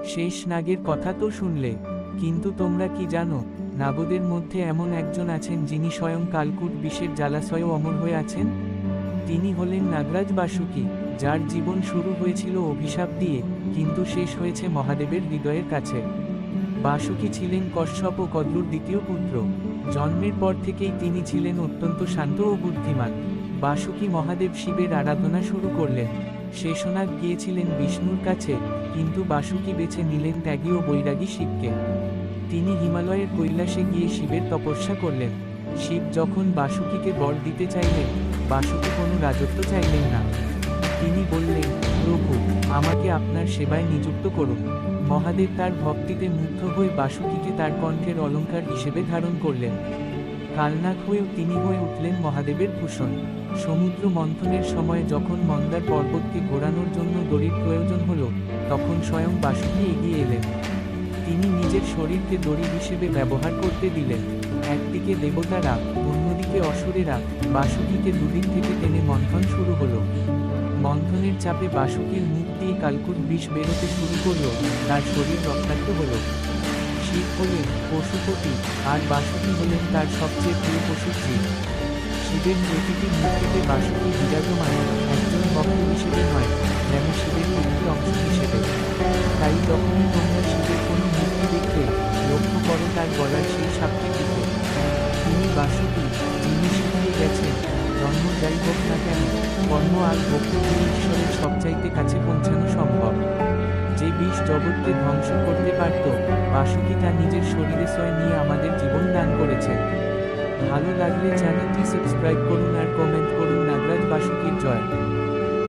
শেষ নাগের কথা তো শুনলে, কিন্তু তোমরা কি জানো, নাগদের মধ্যে এমন একজন আছেন যিনি স্বয়ং কালকুট বিষের জ্বালাশয়ে অমর হয়ে আছেন? তিনি হলেন নাগরাজ বাসুকী, যার জীবন শুরু হয়েছিল অভিশাপ দিয়ে, কিন্তু শেষ হয়েছে মহাদেবের হৃদয়ের কাছে। বাসুকী ছিলেন কশ্যপ ও কদ্রুর দ্বিতীয় পুত্র। জন্মের পর থেকেই তিনি ছিলেন অত্যন্ত শান্ত ও বুদ্ধিমান। বাসুকী মহাদেব শিবের আরাধনা শুরু করলেন। শেষনাগ গিয়েছিলেন বিষ্ণুর কাছে, কিন্তু বাসুকী বেছে নিলেন ত্যাগী ও বৈরাগী শিবকে। তিনি হিমালয়ের কৈলাসে গিয়ে শিবের তপস্যা করলেন। শিব যখন বাসুকীকে বর দিতে চাইলেন, বাসুকী কোনো রাজত্ব চাইলেন না। তিনি বললেন, প্রভু, আমাকে আপনার সেবায় নিযুক্ত করুন। মহাদেব তার ভক্তিতে মুগ্ধ হয়ে বাসুকীকে তার কণ্ঠের অলঙ্কার হিসেবে ধারণ করলেন। কালনাগ হয়েও তিনি হয়ে উঠলেন মহাদেবের ভূষণ। সমুদ্র মন্থনের সময় যখন মন্দার পর্বতকে ঘোরানোর জন্য দড়ির প্রয়োজন হলো, তখন স্বয়ং বাসুকী এগিয়ে এলেন। তিনি নিজের শরীরকে দড়ি হিসেবে ব্যবহার করতে দিলেন। একদিকে দেবতারা, অন্যদিকে অসুরেরা, বাসুকীকে দুদিক থেকে টেনে মন্থন শুরু হলো। মন্থনের চাপে বাসুকীর মুখ দিয়ে কালকুট বিষ বেরোতে শুরু করল, তার শরীর রক্তাক্ত হল। শিব হলেন পশুপতি, আর বাসুকী হলেন তার সবচেয়ে প্রিয় পশুর জীব। শিবের প্রতিটি মূর্তিতে বাসুকী বিরাজমান, একজন ভক্ত হিসেবে নয়, যেন শিবের একটি অংশ হিসেবে। তাই যখনই তোমরা শিবের কোনো মূর্তি দেখবে, লক্ষ্য করো তার গলার সেই সাপটির দিকে। তিনি বাসুকী, যিনি শিখিয়ে গেছেন, জন্ম যাই হোক না কেন, কর্ম আর ভক্তি দিয়ে ঈশ্বরের সবচাইতে কাছে পৌঁছানো সম্ভব। যে বিষ জগৎকে ধ্বংস করতে পারত, বাসুকী তা নিজের শরীরে সয়ে নিয়ে আমাদের জীবন দান করেছেন। ভালো লাগলে চ্যানেলটি সাবস্ক্রাইব করুন আর কমেন্ট করুন। নাগরাজ বাসুকীর জয়।